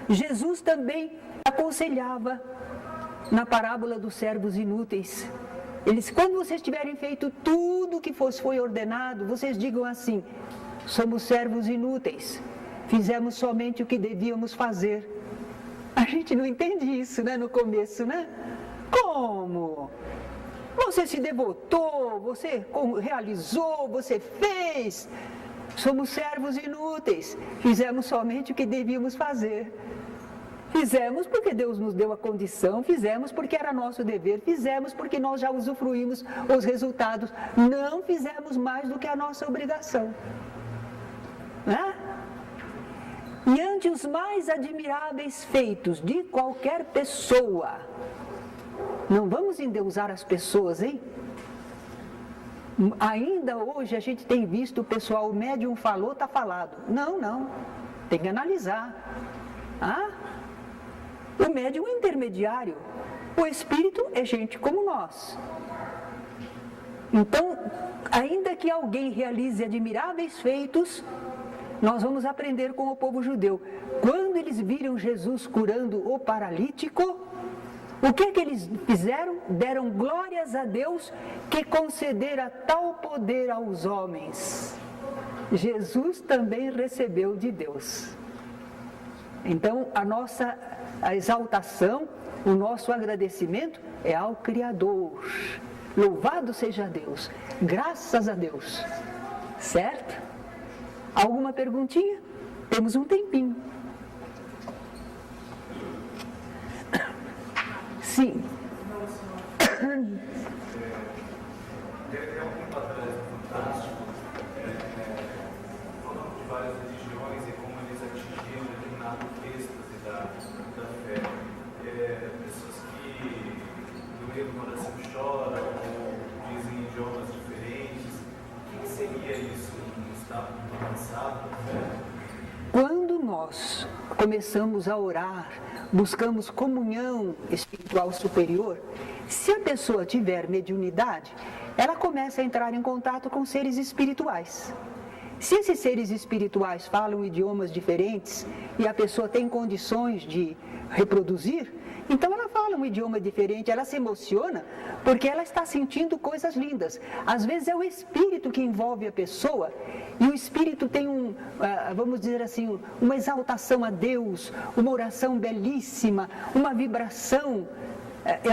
Jesus também aconselhava na parábola dos servos inúteis. Eles, quando vocês tiverem feito tudo o que foi ordenado, vocês digam assim: somos servos inúteis, fizemos somente o que devíamos fazer. A gente não entende isso, né, no começo, né? Como? Você se devotou, você realizou, você fez. Somos servos inúteis, fizemos somente o que devíamos fazer. Fizemos porque Deus nos deu a condição, fizemos porque era nosso dever, fizemos porque nós já usufruímos os resultados, não fizemos mais do que a nossa obrigação. Né? E ante os mais admiráveis feitos de qualquer pessoa, não vamos endeusar as pessoas, hein? Ainda hoje a gente tem visto o pessoal, o médium falou, está falado. Não, tem que analisar. O médium é intermediário, o espírito é gente como nós. Então, ainda que alguém realize admiráveis feitos, nós vamos aprender com o povo judeu. Quando eles viram Jesus curando o paralítico, o que eles fizeram? Deram glórias a Deus que concedera tal poder aos homens. Jesus também recebeu de Deus. Então, a exaltação, o nosso agradecimento é ao Criador. Louvado seja Deus, graças a Deus. Certo? Alguma perguntinha? Temos um tempinho. Sim. Várias religiões e como eles atingiram determinado êxtase da fé. Pessoas que no meio de uma oração choram ou dizem idiomas diferentes. O que seria isso? Um estado avançado da fé? Quando nós começamos a orar, buscamos comunhão espiritual superior, se a pessoa tiver mediunidade, ela começa a entrar em contato com seres espirituais. Se esses seres espirituais falam idiomas diferentes e a pessoa tem condições de reproduzir, Então ela fala um idioma diferente, ela se emociona porque ela está sentindo coisas lindas. Às vezes é o espírito que envolve a pessoa e o espírito tem vamos dizer assim, uma exaltação a Deus, uma oração belíssima, uma vibração.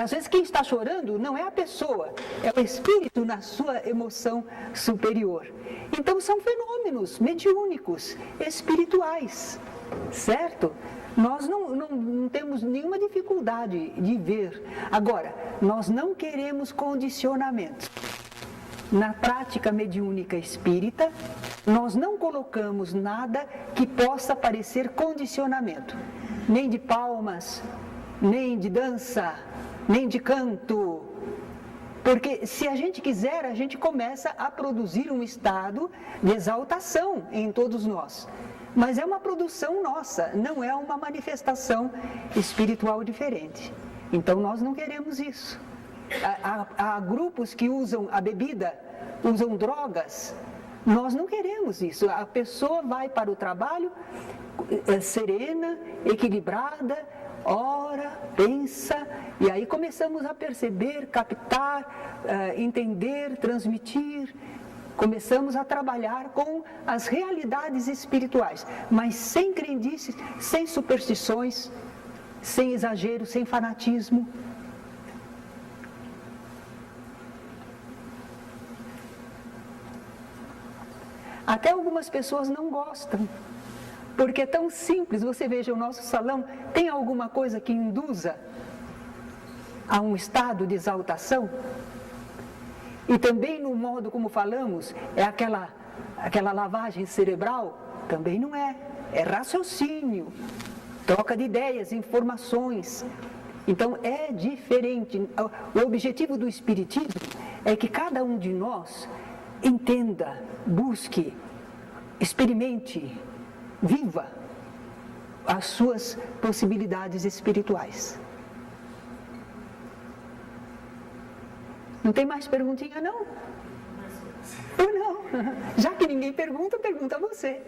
Às vezes quem está chorando não é a pessoa, é o espírito na sua emoção superior. Então são fenômenos mediúnicos, espirituais, certo? Nós não temos nenhuma dificuldade de ver. Agora, nós não queremos condicionamento. Na prática mediúnica espírita, nós não colocamos nada que possa parecer condicionamento. Nem de palmas, nem de dança, nem de canto. Porque se a gente quiser, a gente começa a produzir um estado de exaltação em todos nós. Mas é uma produção nossa, não é uma manifestação espiritual diferente. Então nós não queremos isso. Há grupos que usam a bebida, usam drogas. Nós não queremos isso. A pessoa vai para o trabalho serena, equilibrada, ora, pensa, e aí começamos a perceber, captar, entender, transmitir. Começamos a trabalhar com as realidades espirituais, mas sem crendices, sem superstições, sem exagero, sem fanatismo. Até algumas pessoas não gostam, porque é tão simples. Você veja, o nosso salão tem alguma coisa que induza a um estado de exaltação? E também no modo como falamos, é aquela lavagem cerebral? Também não é. É raciocínio, troca de ideias, informações. Então é diferente. O objetivo do Espiritismo é que cada um de nós entenda, busque, experimente, viva as suas possibilidades espirituais. Não tem mais perguntinha, não? Ou não? Já que ninguém pergunta, pergunta você.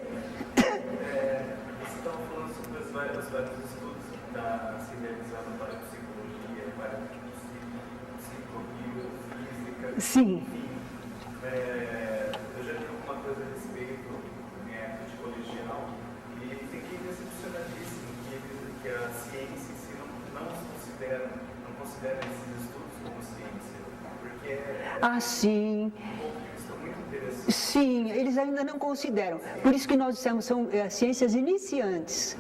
Você estava falando sobre os vários estudos que está se realizando para a psicologia, para a psicofísica. Sim. Enfim, eu já li alguma coisa a respeito na época de colegial e fiquei decepcionadíssimo que a ciência em si não considera esses estudos como ciência. Sim. Sim, eles ainda não consideram. Por isso que nós dissemos, são ciências iniciantes.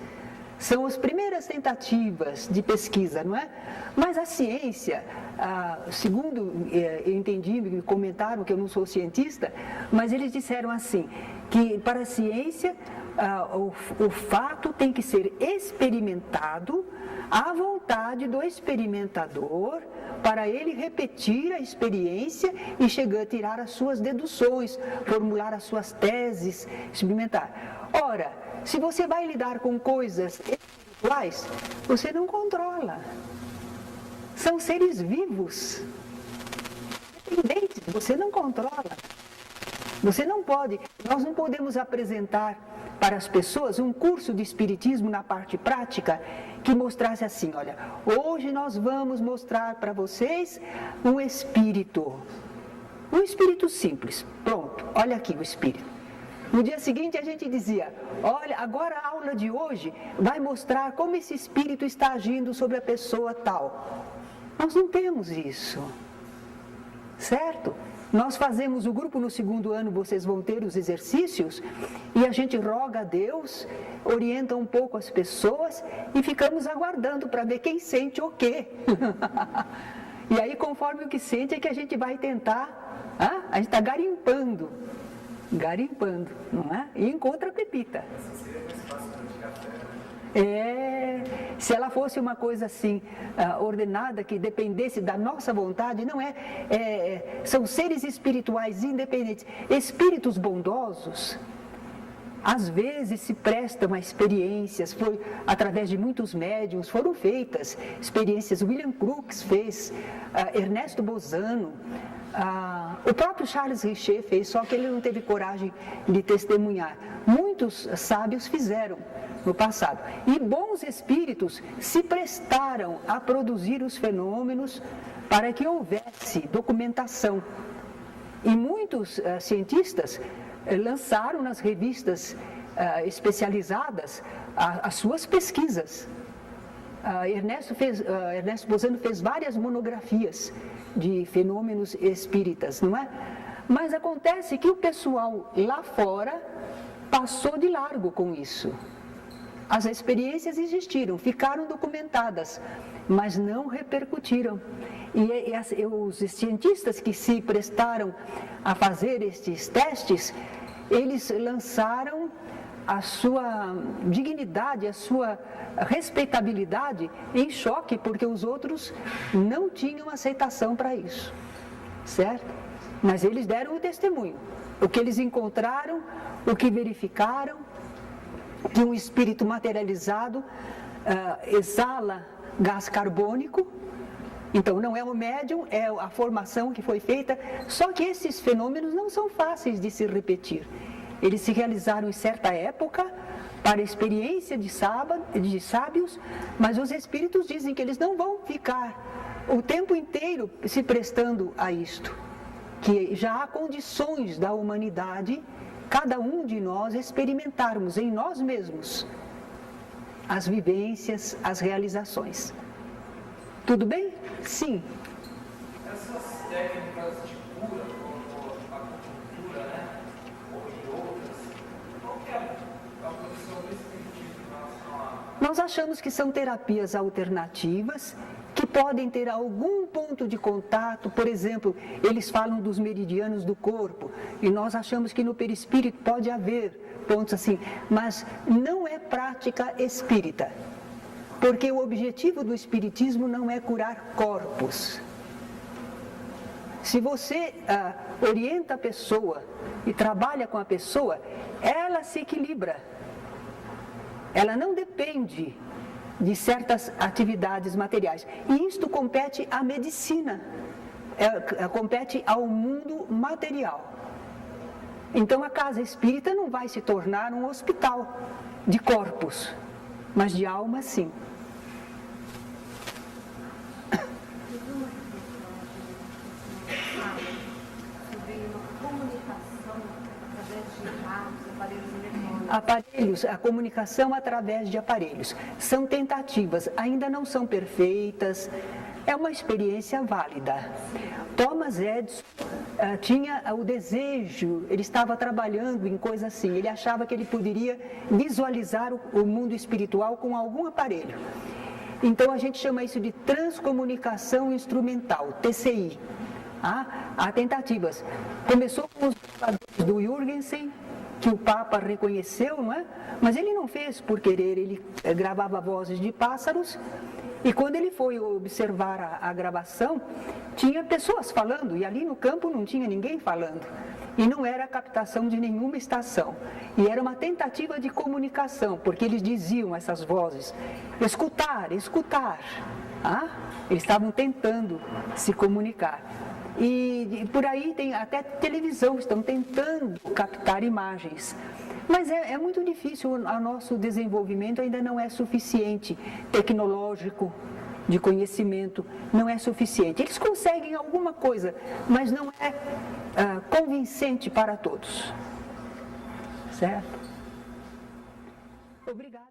São as primeiras tentativas de pesquisa, não é? Mas a ciência, segundo eu entendi, me comentaram que eu não sou cientista, mas eles disseram assim, que para a ciência o fato tem que ser experimentado à vontade do experimentador, para ele repetir a experiência e chegar a tirar as suas deduções, formular as suas teses, experimentar. Ora, se você vai lidar com coisas espirituais, você não controla. São seres vivos, independentes, você não controla. Você não pode, nós não podemos apresentar para as pessoas um curso de espiritismo na parte prática que mostrasse assim, olha, hoje nós vamos mostrar para vocês um espírito simples, pronto, olha aqui o espírito. No dia seguinte a gente dizia, olha, agora a aula de hoje vai mostrar como esse espírito está agindo sobre a pessoa tal. Nós não temos isso, certo? Nós fazemos o grupo no 2º ano, vocês vão ter os exercícios, e a gente roga a Deus, orienta um pouco as pessoas, e ficamos aguardando para ver quem sente o quê. E aí, conforme o que sente, é que a gente vai tentar, a gente está garimpando, não é? E encontra a pepita. Se ela fosse uma coisa assim, ordenada, que dependesse da nossa vontade, não são seres espirituais independentes. Espíritos bondosos, às vezes se prestam a experiências, foi através de muitos médiuns, foram feitas experiências, William Crookes fez, Ernesto Bozano, o próprio Charles Richer fez, só que ele não teve coragem de testemunhar. Muitos sábios fizeram no passado. E bons espíritos se prestaram a produzir os fenômenos para que houvesse documentação. E muitos cientistas lançaram nas revistas especializadas as suas pesquisas. Ernesto Bozano fez várias monografias de fenômenos espíritas, não é? Mas acontece que o pessoal lá fora passou de largo com isso. As experiências existiram, ficaram documentadas, mas não repercutiram. E os cientistas que se prestaram a fazer estes testes, eles lançaram a sua dignidade, a sua respeitabilidade em choque, porque os outros não tinham aceitação para isso, certo? Mas eles deram o testemunho, o que eles encontraram, o que verificaram, que um espírito materializado exala gás carbônico. Então, não é o médium, é a formação que foi feita. Só que esses fenômenos não são fáceis de se repetir. Eles se realizaram em certa época, para a experiência de sábios, mas os espíritos dizem que eles não vão ficar o tempo inteiro se prestando a isto. Que já há condições da humanidade, cada um de nós, experimentarmos em nós mesmos as vivências, as realizações. Tudo bem? Sim. Essas técnicas de cura, como a acupuntura, né? Ou de outras, qual que é a posição do espiritismo em relação a... Nós achamos que são terapias alternativas, que podem ter algum ponto de contato. Por exemplo, eles falam dos meridianos do corpo, e nós achamos que no perispírito pode haver pontos assim, mas não é prática espírita. Porque o objetivo do espiritismo não é curar corpos. Se você orienta a pessoa e trabalha com a pessoa, ela se equilibra. Ela não depende de certas atividades materiais. E isto compete à medicina, compete ao mundo material. Então a casa espírita não vai se tornar um hospital de corpos, mas de alma sim. Aparelhos, a comunicação através de aparelhos. São tentativas, ainda não são perfeitas, é uma experiência válida. Thomas Edison tinha o desejo, ele estava trabalhando em coisa assim, ele achava que ele poderia visualizar o mundo espiritual com algum aparelho. Então a gente chama isso de transcomunicação instrumental, TCI. Há tentativas. Começou com os do Jürgensen, que o Papa reconheceu, não é? Mas ele não fez por querer, ele gravava vozes de pássaros, e quando ele foi observar a gravação, tinha pessoas falando, e ali no campo não tinha ninguém falando. E não era a captação de nenhuma estação. E era uma tentativa de comunicação, porque eles diziam essas vozes, escutar, escutar. Eles estavam tentando se comunicar. E por aí tem até televisão, estão tentando captar imagens. Mas é muito difícil, o nosso desenvolvimento ainda não é suficiente, tecnológico, de conhecimento, não é suficiente. Eles conseguem alguma coisa, mas não é convincente para todos. Certo? Obrigada.